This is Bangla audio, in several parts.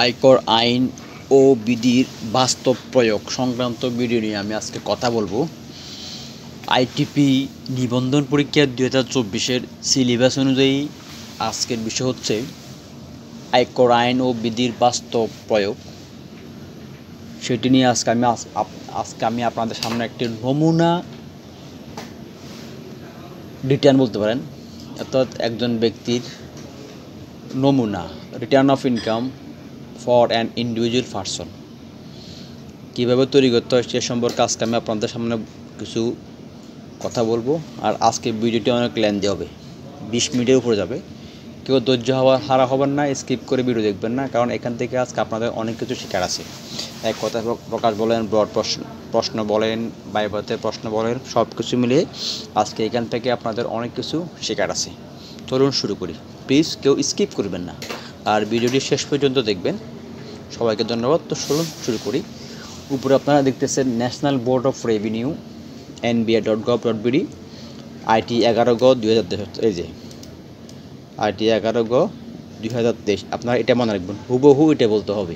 আয়কর আইন ও বিধির বাস্তব প্রয়োগ সংক্রান্ত ভিডিও নিয়ে আমি আজকে কথা বলবো। আইটিপি নিবন্ধন পরীক্ষা 2024-এর সিলেবাস অনুযায়ী আজকের বিষয় হচ্ছে আয়কর আইন ও বিধির বাস্তব প্রয়োগ। সেটি নিয়ে আজকে আমি আপনাদের সামনে একটি নমুনা রিটার্ন বলতে পারেন, অর্থাৎ একজন ব্যক্তির নমুনা return of income for an individual person কীভাবে তৈরি করতে হয় সে সম্পর্কে আজকে আমি আপনাদের সামনে কিছু কথা বলবো। আর আজকে ভিডিওটি অনেক লেন্দি হবে, 20 মিনিটের উপরে যাবে। কেউ ধৈর্য হারা হবেন না, স্কিপ করে ভিডিও দেখবেন না, কারণ এখান থেকে আজকে আপনাদের অনেক কিছু শেখার আছে। এক কথা প্রকাশ বলেন, ব্রড প্রশ্ন বলেন, বাইবাতে প্রশ্ন বলেন, সব কিছু মিলিয়ে আজকে এখান থেকে আপনাদের অনেক কিছু শেখার আছে। চলুন শুরু করি, প্লিজ কেউ স্কিপ করবেন না আর ভিডিওটি শেষ পর্যন্ত দেখবেন। সবাইকে ধন্যবাদ। তো চলুন শুরু করি। উপরে আপনারা দেখতেছেন national board of revenue nba.gov.bd IT 11/2023। এই যে IT 11/2023, আপনারা এটা মনে রাখবেন, হুবহু এটা বলতে হবে,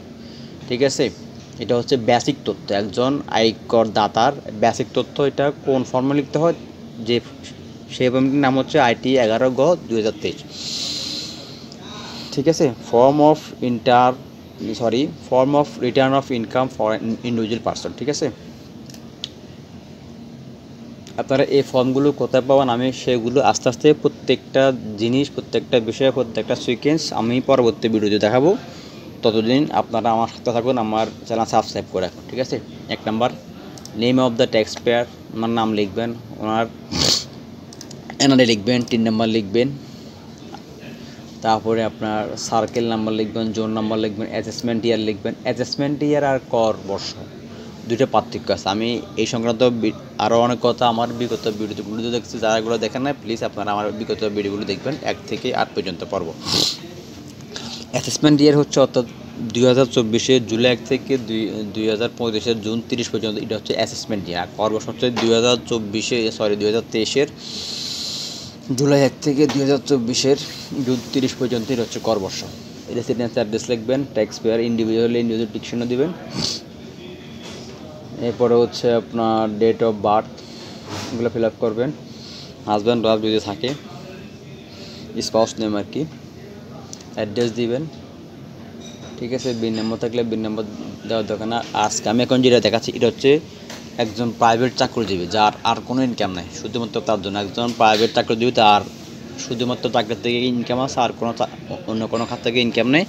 ঠিক আছে? এটা হচ্ছে বেসিক তথ্য, একজন আয়কর দাতার বেসিক তথ্য। এটা কোন ফর্মে লিখতে হয়, যে সেই ফর্মটির নাম হচ্ছে IT 11/2023, ঠিক আছে? Form of return of income for individual person, ঠিক আছে? আপনারা এই ফর্মগুলো কোথায় পাবেন, আমি সেগুলো আস্তে আস্তে প্রত্যেকটা জিনিস, প্রত্যেকটা বিষয়, প্রত্যেকটা সিকোয়েন্স আমি পরবর্তী ভিডিওতে দেখাবো। ততদিন আপনারা আমার সাথে থাকুন, আমার চ্যানেল সাবস্ক্রাইব করে রাখুন, ঠিক আছে? 1 number, name of the tax payer, owner নাম লিখবেন, ওনার এনআরআই লিখবেন। 3 নাম্বার লিখবেন, তারপরে আপনার সার্কেল নাম্বার লিখবেন, জোন নাম্বার লিখবেন, অ্যাসেসমেন্ট ইয়ার লিখবেন। অ্যাসেসমেন্ট ইয়ার আর কর বর্ষ দুটো পার্থক্য আছে। আমি এই সংক্রান্ত আরও অনেক কথা আমার বিগত ভিডিওগুলো দেখছি, যারা এগুলো দেখেন না প্লিজ আপনারা আমার বিগত ভিডিওগুলো দেখবেন, 1 থেকে 8 পর্যন্ত পর্ব। অ্যাসেসমেন্ট ইয়ার হচ্ছে অর্থাৎ 2024-এর জুলাই 1 থেকে 2025-এর জুন 30 পর্যন্ত, এটা হচ্ছে অ্যাসেসমেন্ট ইয়ার। কর বর্ষ হচ্ছে 2023-এর জুলাই 1 থেকে 2024-এর জুন 30 পর্যন্ত, এটা হচ্ছে কর বর্ষ। রেসিডেন্স অ্যাড্রেস লিখবেন, ট্যাক্স পেয়ার ইন্ডিভিজুয়াল ডিকশনে দিবেন। এরপরে হচ্ছে আপনার ডেট অফ বার্থ, এগুলো ফিল আপ করবেন। হাজব্যান্ড ওয়াইফ যদি থাকে, স্পাউস নেম আর কি। অ্যাড্রেস দিবেন, ঠিক আছে? বিন নম্বর থাকলে বিন নম্বর দেওয়ার দরকার না। আজকে আমি এখন যেটা দেখাচ্ছি এটা হচ্ছে একজন প্রাইভেট চাকরিজীবী যার আর কোনো ইনকাম নাই, শুধুমাত্র তার জন্য। একজন প্রাইভেট চাকরিজীবী, তার শুধুমাত্র চাকরি থেকে ইনকাম আছে, আর অন্য কোনো খাত থেকে ইনকাম নেই।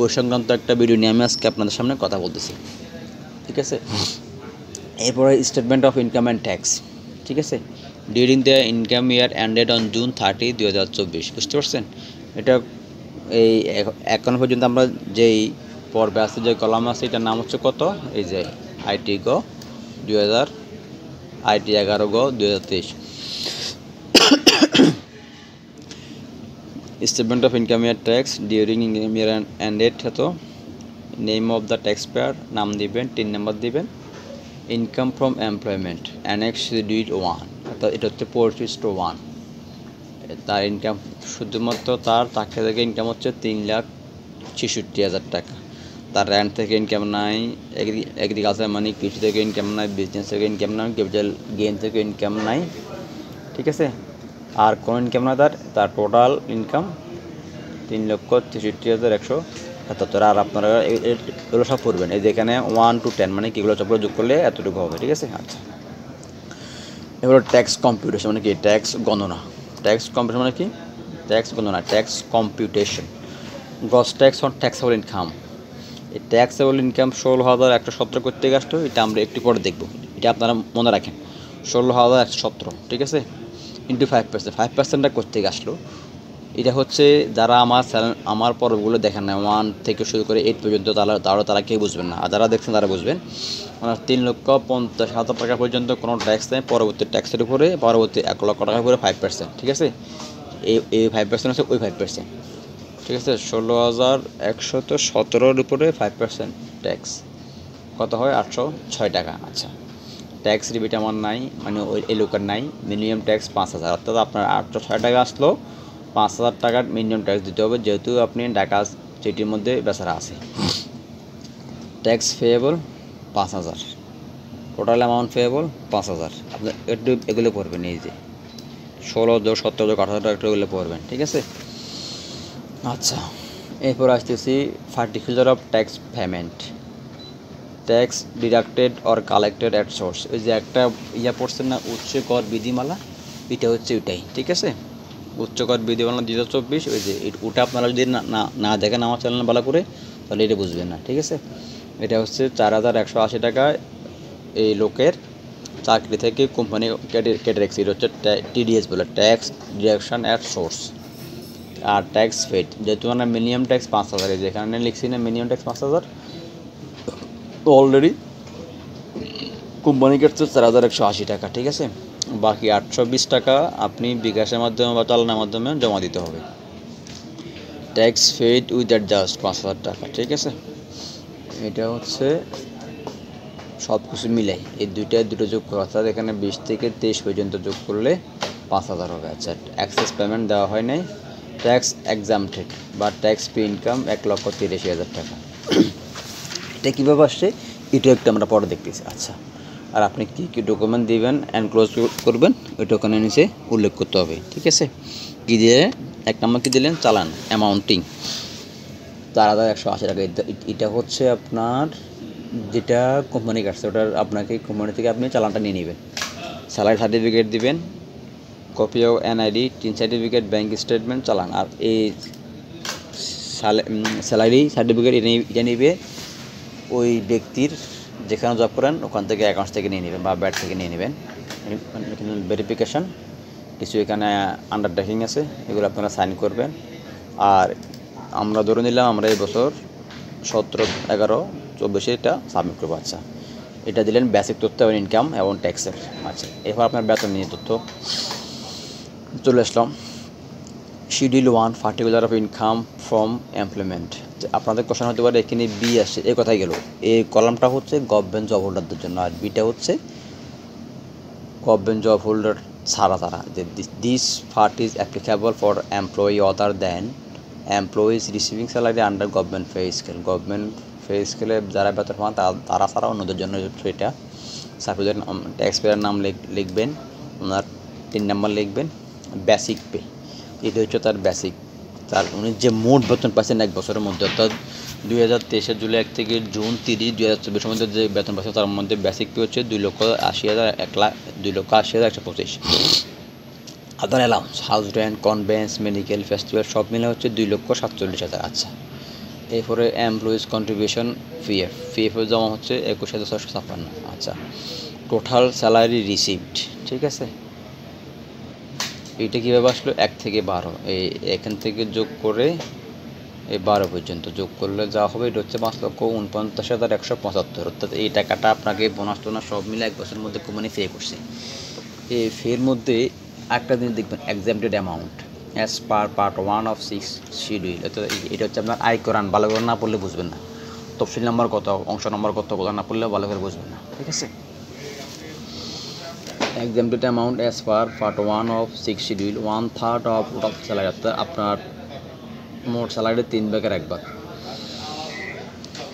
ওই সংক্রান্ত একটা ভিডিও নিয়ে আমি আজকে আপনাদের সামনে কথা বলতেছি, ঠিক আছে? এরপরে statement of income and tax, ঠিক আছে? During the income year ended on June 30, 2024, বুঝতে পারছেন? এটা এই এখন পর্যন্ত আমরা যেই পর্বে আছে, যে কলাম আছে, এটার নাম হচ্ছে কত? এই যে IT 11/2023। Statement of income year tax during income year ended হতো। Name of the tax payer, নাম দিবেন, 3 নাম্বার দিবেন। Income from employment annex schedule 1, অর্থাৎ এটা হচ্ছে 4:1। তার ইনকাম শুধুমাত্র তার চাকরি থেকে ইনকাম হচ্ছে 3,66,000 টাকা। তার র্যান্ট থেকে ইনকাম নাই, এগ্রিকালচার মানে কৃষি থেকে ইনকাম নাই, বিজনেস থেকে ইনকাম নাই, ক্যাপিটাল গেইন থেকে ইনকাম নাই, ঠিক আছে? আর কোনো ইনকাম না তার টোটাল ইনকাম 3,63,177। আর আপনারা এগুলো সব করবেন, এই যে এখানে 1 to 10 মানে কিগুলো সবগুলো যোগ করলে এতটুকু হবে, ঠিক আছে? আচ্ছা, এবার ট্যাক্স কম্পিউটেশন মানে কি? ট্যাক্স গণনা। ট্যাক্স কম্পিউটেশন মানে কি? ট্যাক্স গণনা, tax computation. Gross tax on taxable income, এই ট্যাক্সেবল ইনকাম 16,117 করতে আসতো, এটা আমরা একটু পরে দেখব। এটা আপনারা মনে রাখেন, 16,117, ঠিক আছে? ইন্টু 5%, 5%টা করতে আসলো। এটা হচ্ছে যারা আমার পর্বগুলো দেখেন না, 1 থেকে শুরু করে 8 পর্যন্ত, তারা কেউ বুঝবেন না। আর যারা দেখছেন তারা বুঝবেন। মানে 3,50,000 টাকা পর্যন্ত কোনো ট্যাক্স নেই, পরবর্তী ট্যাক্সের উপরে, পরবর্তী 1 লক্ষ টাকার উপরে 5%, ঠিক আছে? এই 5% হচ্ছে ওই 5%, ঠিক আছে? 16,117-র উপরে 5% ট্যাক্স কত হয়? 806 টাকা। আচ্ছা, ট্যাক্স রিবেট আমার নাই, মানে ওই এই লোকের নাই। মিনিমাম ট্যাক্স 5,000, অর্থাৎ আপনার 806 টাকা আসলো, 5,000 টাকার মিনিমাম ট্যাক্স দিতে হবে, যেহেতু আপনি ঢাকা সিটির মধ্যে বেচারা আছে। Tax payable 5,000, total amount payable 5,000। আপনি একটু এগুলো পড়বেন, এই যে 16,000, 17,000, 18,000 একটু এগুলো পড়বেন, ঠিক আছে। আচ্ছা, এরপর আসতেছি particular of tax payment, tax deducted or collected at source. ওই যে একটা ইয়া পড়ছেন না, উচ্চ কর বিধিমালা, এটা হচ্ছে ওইটাই, ঠিক আছে। উচ্চ কর বিধিমালা 2024, ওই যে ওটা আপনারা যদি না দেখেন আমার চ্যানেল ভালো করে, তাহলে এটা বুঝবেন না, ঠিক আছে। এটা হচ্ছে 4,180 টাকা এই লোকের চাকরি থেকে কোম্পানি কেটে রেখেছে। এটা হচ্ছে টিডিএস বলে, ট্যাক্স ডিডাকশন অ্যাট সোর্স। আর ট্যাক্স পেড, যেহেতু আমরা মিনিমাম ট্যাক্স 5,000, যেখানে লিখছি না মিনিমাম ট্যাক্স 5,000, তো অলরেডি কোম্পানি কাটছে 4,180 টাকা, ঠিক আছে। বাকি 820 টাকা আপনি বিকাশের মাধ্যমে বা চালানোর মাধ্যমে জমা দিতে হবে। ট্যাক্স পেড উইথ অ্যাডজাস্ট 5,000 টাকা, ঠিক আছে। এটা হচ্ছে সব কিছু মিলাই এই দুটো যোগ করা, অর্থাৎ এখানে 20 থেকে 23 পর্যন্ত যোগ করলে 5,000 হবে। আচ্ছা, অ্যাক্সেস পেমেন্ট দেওয়া হয় নাই। ট্যাক্স এক্সামটেড বা ট্যাক্স ফ্রি ইনকাম 1,83,000 টাকা। এটা কীভাবে আসছে এটা একটু আমরা পরে দেখতেছি। আচ্ছা, আর আপনি কী কী ডকুমেন্ট দিবেন এনক্লোজ করবেন ওইটা ওখানে নিচে উল্লেখ করতে হবে, ঠিক আছে। কী দিয়ে, 1 নম্বর কী দিলেন, চালান অ্যামাউন্টিং 4,180 টাকা। এটা হচ্ছে আপনার যেটা কোম্পানি কাটছে, ওটার আপনাকে কোম্পানি থেকে আপনি চালানটা নিয়ে নেবেন। স্যালারি সার্টিফিকেট দিবেন, copy of NID, tin certificate, bank statement, চালান। আর এই স্যালারি সার্টিফিকেট এটা নিবে ওই ব্যক্তির যেখানে জব করেন ওখান থেকে অ্যাকাউন্টস থেকে নিয়ে নেবেন বা ব্যাট থেকে নিয়ে নেবেন। ভেরিফিকেশান কিছু এখানে আন্ডারটেকিং আছে, এগুলো আপনারা সাইন করবেন। আর আমরা ধরে নিলাম আমরা এই বছর 17/11/24 এটা সাবমিট করবো। আচ্ছা, এটা দিলেন বেসিক তথ্য এবং ইনকাম এবং ট্যাক্সের। আচ্ছা, এরপর আপনার বেতন নিয়ে তথ্য চলে আসলাম। Schedule 1, particular of income from employment. আপনাদের কোশ্চেন হতে পারে এখানে বি আসছে, এ কথাই গেল। এই কলামটা হচ্ছে গভর্নমেন্ট জব হোল্ডারদের জন্য, আর বিটা হচ্ছে গভর্নমেন্ট জব হোল্ডার ছাড়া তারা, যে this part is applicable for employee other than employees receiving salary under government pay scale. Government pay স্কেলে যারা বেতন পান তারা ছাড়া অন্যদের জন্য এটা। সাপোজ ট্যাক্স পেয়ার নাম লিখবেন, ওনার 3 নম্বর লিখবেন বেসিক পে, এটা হচ্ছে তার বেসিক। তার উনি যে মোট বেতন পাচ্ছেন এক বছরের মধ্যে, অর্থাৎ 2023 জুলাই 1 থেকে জুন 30, 2024 মধ্যে যে বেতন পাচ্ছে তার মধ্যে বেসিক পে হচ্ছে 2,80,125। আদার allowance, house rent, convince, medical, festival সব মিলে হচ্ছে 2,47,000। আচ্ছা, এরপরে এমপ্লয়িজ কন্ট্রিবিউশন পিএফ জমা হচ্ছে 21,656। আচ্ছা, টোটাল স্যালারি রিসিভড, ঠিক আছে। এইটা কীভাবে আসলো, 1 থেকে 12, এখান থেকে যোগ করে এই 12 পর্যন্ত যোগ করলে যা হবে এটা হচ্ছে 5,49,175। অর্থাৎ এই টাকাটা আপনাকে বোনাস টোনাস সব মিলে 1 বছরের মধ্যে কোম্পানি পে করছে। এই ফের মধ্যে একটা দিন দেখবেন exempted amount as per part 1 of 6 schedule. এটা হচ্ছে আপনার আয় করান, ভালো করে না পড়লে বুঝবেন না। তফসিল নাম্বার কত, অংশ নাম্বার কত, না পড়লে ভালো করে বুঝবেন না, ঠিক আছে। Exempted amount as per part 1 of 6 schedule 1/3 of total salary. অর্থাৎ আপনার মোট স্যালারি 3/1,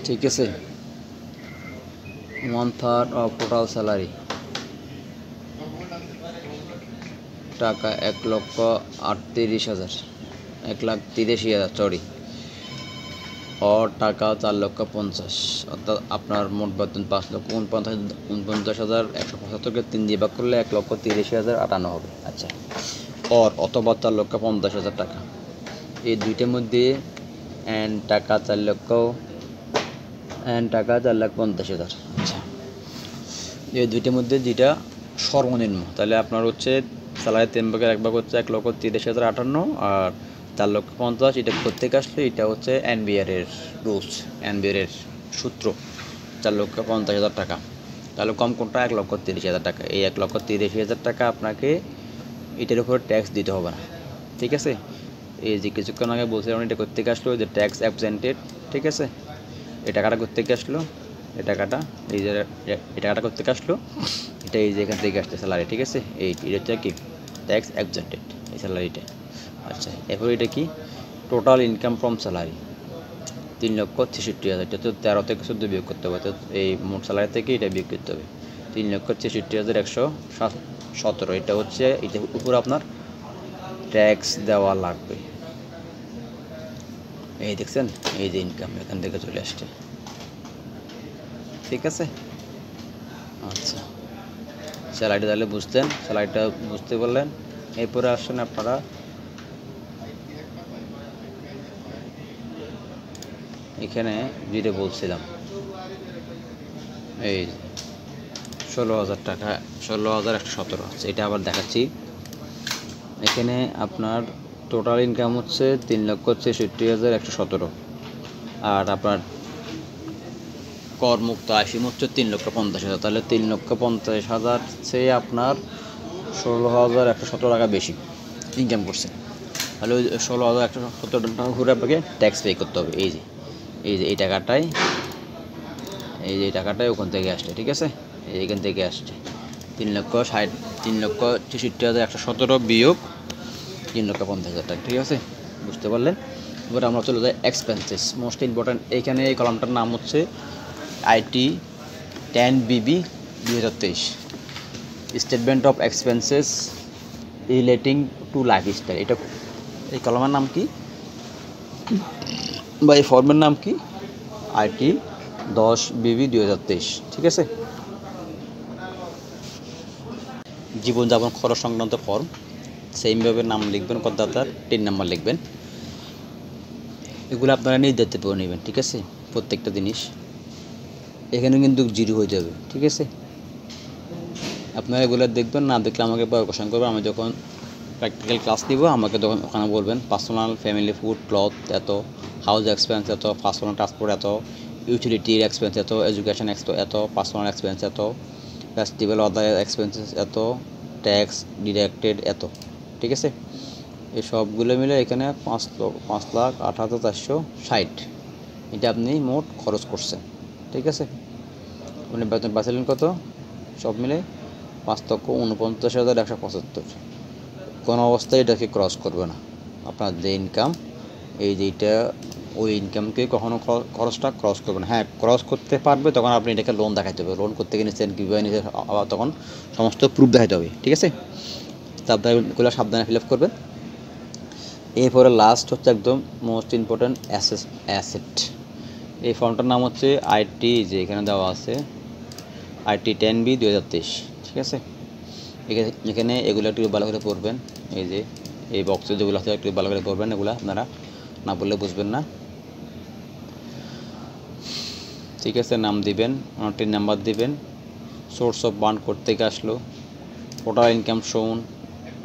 ঠিক আছে। 1/3 অফ টোটাল স্যালারি টাকা 1,38,000, 1,83,000 সরি, और টাকা 4,50,000। অর্থাৎ আপনার মোট বেতন 5,49,175কে 3 দিয়ে ভাগ করলে 1,83,058 হবে। আচ্ছা, অথবা 4,50,000 টাকা। এই দুইটার মধ্যে টাকা 4,50,000। আচ্ছা, এই দুইটার মধ্যে যেটা সর্বনিম্ন, তাহলে আপনার হচ্ছে স্যালারি 3/1 হচ্ছে 1,83,058, আর 4,50,000 এটা প্রত্যেকে আসলে এটা হচ্ছে এনবিআর এর রুলস, এনবিআর এর সূত্র 4,50,000 টাকা। তাহলে কম কোনটা, 1,30,000 টাকা। এই 1,30,000 টাকা আপনাকে এটার উপর ট্যাক্স দিতে হবে না, ঠিক আছে। এই যে কিছুক্ষণ আগে বলছিলাম এটা কোত্থেকে আসলো, যে ট্যাক্স অ্যাবসেন্টেড, ঠিক আছে। এই টাকাটা কোত্থেকে আসলো, এই টাকাটা কোত্থেকে আসলো, এটা এই যে এখান থেকে আসছে স্যালারি, ঠিক আছে। এটা হচ্ছে কি ট্যাক্স অ্যাবসেন্টেড, এই স্যালারিটা। আচ্ছা, এরপর এটা কি টোটাল ইনকাম ফ্রম স্যালারি 3,63,000, এটা তো 13 থেকে 14 বিয়োগ করতে হবে, তো এই মোট স্যালারি থেকে এটা বিয়োগ করতে হবে। 3,63,117, এটা হচ্ছে, এটার উপর আপনার ট্যাক্স দেওয়া লাগবে। এই দেখছেন, এই যে ইনকাম এখান থেকে চলে আসছে, ঠিক আছে। আচ্ছা, স্যালারিটা তাহলে বুঝতেন, স্যালারিটা বুঝতে পারলেন। এরপরে আসেন আপনারা এখানে যেটা বলছিলাম, এই 16,000 টাকা, 16,117 আছে, এটা আবার দেখাচ্ছি। এখানে আপনার টোটাল ইনকাম হচ্ছে 3,63,117, আর আপনার করমুক্ত আইসিম হচ্ছে 3,50,000, তাহলে 3,50,000 চেয়ে আপনার 16,117 টাকা বেশি ইনকাম করছে। তাহলে ওই 16,117 টাকা ঘুরে আপনাকে ট্যাক্স পে করতে হবে। এই যে এই টাকাটাই, এই টাকাটাই ওখান থেকে আসছে, ঠিক আছে, এইখান থেকে আসছে 3,63,117 বিয়োগ 3,50,000 টাকা, ঠিক আছে, বুঝতে পারলেন। এবার আমরা চলে যাই এক্সপেন্সেস, মোস্ট ইম্পর্ট্যান্ট। এইখানে এই কলামটার নাম হচ্ছে IT 10BB 2023, statement of expenses relating to lifestyle. এটা এই কলামের নাম কি বা এই ফর্মের নাম কি? আইটি 10BB 2023, ঠিক আছে। জীবনযাপন খরচ সংক্রান্ত ফর্ম, সেইমভাবে নাম লিখবেন, করদাতার 3 নাম্বার লিখবেন। এগুলো আপনারা নিজ দায়িত্বে পড়ে নেবেন, ঠিক আছে, প্রত্যেকটা জিনিস। এখানে কিন্তু জিরো হয়ে যাবে, ঠিক আছে। আপনারা এগুলো দেখবেন, না দেখলে আমাকে কোশ্চেন করবেন। আমি যখন প্র্যাকটিক্যাল ক্লাস দিব আমাকে তখন ওখানে বলবেন পার্সোনাল, ফ্যামিলি, ফুড, ক্লথ এত, হাউস এক্সপেন্স এত, পার্সোনাল ট্রান্সপোর্ট এত, ইউটিলিটির এক্সপেন্স এত, এডুকেশন এত, পার্সোনাল এক্সপেন্স এত, ফেস্টিভ্যাল আদার এক্সপেন্সেস এত, ট্যাক্স ডিডাক্টেড এত, ঠিক আছে। এই সবগুলো মিলে এখানে 5,08,460, এটা আপনি মোট খরচ করছেন, ঠিক আছে। আপনি বেতন পাচ্ছিলেন কত? সব মিলে 5,49,175। কোনো অবস্থায় এটাকে ক্রস করবে না। আপনার যে ইনকাম, এই যেটা ওই ইনকামকে কখনো খরচটা ক্রস করবে না। হ্যাঁ, ক্রস করতে পারবে, তখন আপনি এটাকে লোন দেখাতে হবে। লোন করতে গিয়ে নিচ্ছেন, কীভাবে নিচ্ছেন, আবার তখন সমস্ত প্রুফ দেখাতে হবে, ঠিক আছে। তারপরে এগুলো সাবধানে ফিল আপ করবেন। এরপরে লাস্ট হচ্ছে একদম মোস্ট ইম্পর্ট্যান্ট অ্যাসেট। এই ফর্মটার নাম হচ্ছে আইটি, যে এখানে দেওয়া আছে আইটি 10B 2023, ঠিক আছে। এখানে এগুলো একটু ভালো করে পড়বেন। এই যে এই বক্সে যেগুলো আছে একটু ভালো করে পড়বেন, এগুলো আপনারা না পড়লে বুঝবেন না, ঠিক আছে। নাম দিবেন, 3 নাম্বার দিবেন, সোর্স অফ ফান্ড কোথা থেকে আসলো, টোটাল ইনকাম শোন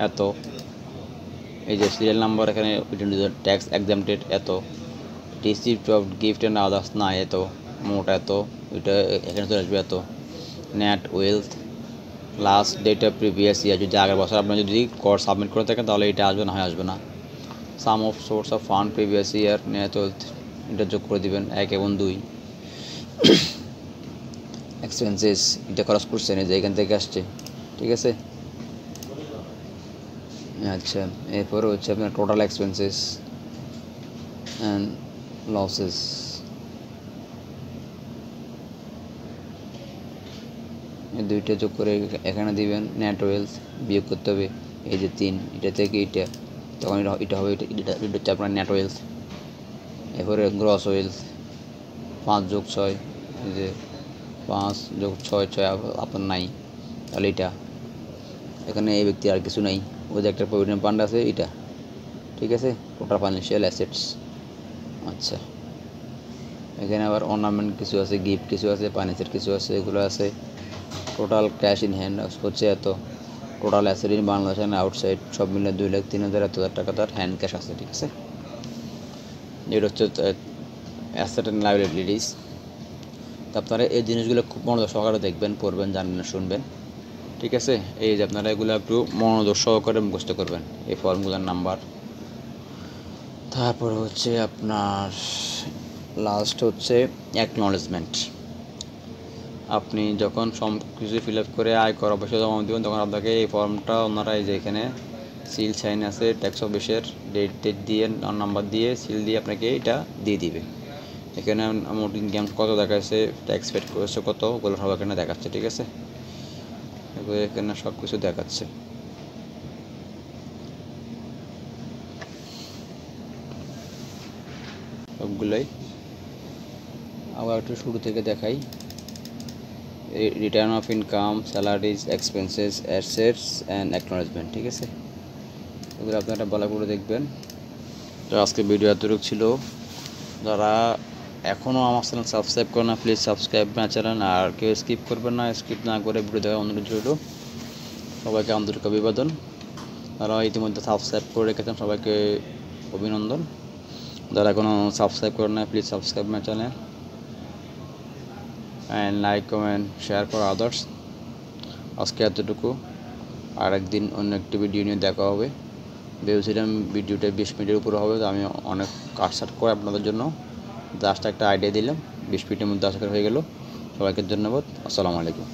এত, এই যে সিরিয়াল নাম্বার এখানে ট্যাক্স এক্সামটেড এত, receipt of gift and others না এত, মোট এত, এটা এখানে চলে আসবে এত, net wealth, last date of previous year, যদি আগের বছর আপনি যদি কর সাবমিট করে থাকেন তাহলে এটা আসবে, না হয় আসবে না। Sum of source of fund previous year, net wealth, এটা যোগ করে দিবেন 1 এবং 2। এক্সপেন্সেস, এটা খরচ করছেন, এই যে এখান থেকে আসছে, ঠিক আছে। আচ্ছা, এরপরে হচ্ছে আপনার টোটাল এক্সপেন্সেস অ্যান্ড লসেস, এই দুইটা যোগ করে এখানে দিবেন। নেট ওয়েলথ বিয়োগ করতে হবে, এই যে 3, এটা থেকে এটা, তখন এটা হবে, এটা হচ্ছে আপনার নেট ওয়েলথ। এরপরে গ্রস ওয়েলথ 5 যোগ 6, এই যে 5 যোগ 6, 6 আপনার নাই, তাহলে এটা এখানে এই ব্যক্তি আর কিছু নাই, ওই যে একটা প্রভিডেন্ট ফান্ড আছে এটা, ঠিক আছে। Total financial assets. আচ্ছা, এখানে আবার অর্নামেন্ট কিছু আছে, গিফট কিছু আছে, ফাইন্যান্সের কিছু আছে, এগুলো আছে। টোটাল ক্যাশ ইন হ্যান্ড হচ্ছে এত, total asset in Bangladesh and outside সব মিলে 2,03,000 টাকা তার হ্যান্ড ক্যাশ আছে, ঠিক আছে। এটা হচ্ছে অ্যাসেট অ্যান্ড লায়াবিলিটিস। তো আপনারা এই জিনিসগুলো খুব মনোযোগ সহকারে দেখবেন, পড়বেন, জানবেন, শুনবেন, ঠিক আছে। এই যে আপনারা এগুলো একটু মনোযোগ সহকারে মুখস্থ করবেন, এই ফর্মগুলোর নাম্বার। তারপর হচ্ছে আপনার লাস্ট হচ্ছে অ্যাকনলেজমেন্ট। আপনি যখন সব কিছু ফিল আপ করে আয়কর অফিসে জমা দেবেন, তখন আপনাকে এই ফর্মটা ওনারা এই যে এখানে সিল সাইন আছে ট্যাক্স অফিসের, ডেট দিয়ে নাম্বার দিয়ে সিল দিয়ে আপনাকে এটা দিয়ে দিবে। এখানে আমার ইনকাম কত দেখাচ্ছে, ট্যাক্স পেড করেছে কত, ওগুলো সব এখানে দেখাচ্ছে। ঠিক আছে, এখানে সব কিছু দেখাচ্ছে। সবগুলোই আবার একটু শুরু থেকে দেখাই। Return of income, salaries, expenses, assets and acknowledgement. ঠিক আছে, এগুলো আপনারা ভালো করে দেখবেন। তো আজকে ভিডিও এতটুকু ছিল। যারা এখনও আমার চ্যানেল সাবস্ক্রাইব করে না, প্লিজ সাবস্ক্রাইব মাই চ্যানেল। আর কেউ স্কিপ করবেন না, স্কিপ না করে ভিডিও দেখার অনুরোধ রইল। সবাইকে আন্তরিক অভিবাদন। যারা ইতিমধ্যে সাবস্ক্রাইব করে রেখেছেন সবাইকে অভিনন্দন। যারা এখনও সাবস্ক্রাইব করেন না, please subscribe my channel and like, comment, share for others. আজকে এতটুকু, আর একদিন অন্য একটি ভিডিও নিয়ে দেখা হবে। ভেবেছিলাম ভিডিওটা 20 মিনিটের উপরে হবে, তো আমি অনেক কাটছাট করে আপনাদের জন্য জাস্ট একটা আইডিয়া দিলাম। 20 মিনিটের মধ্যে আশা করি হয়ে গেল। সবাইকে ধন্যবাদ। আসসালামু আলাইকুম।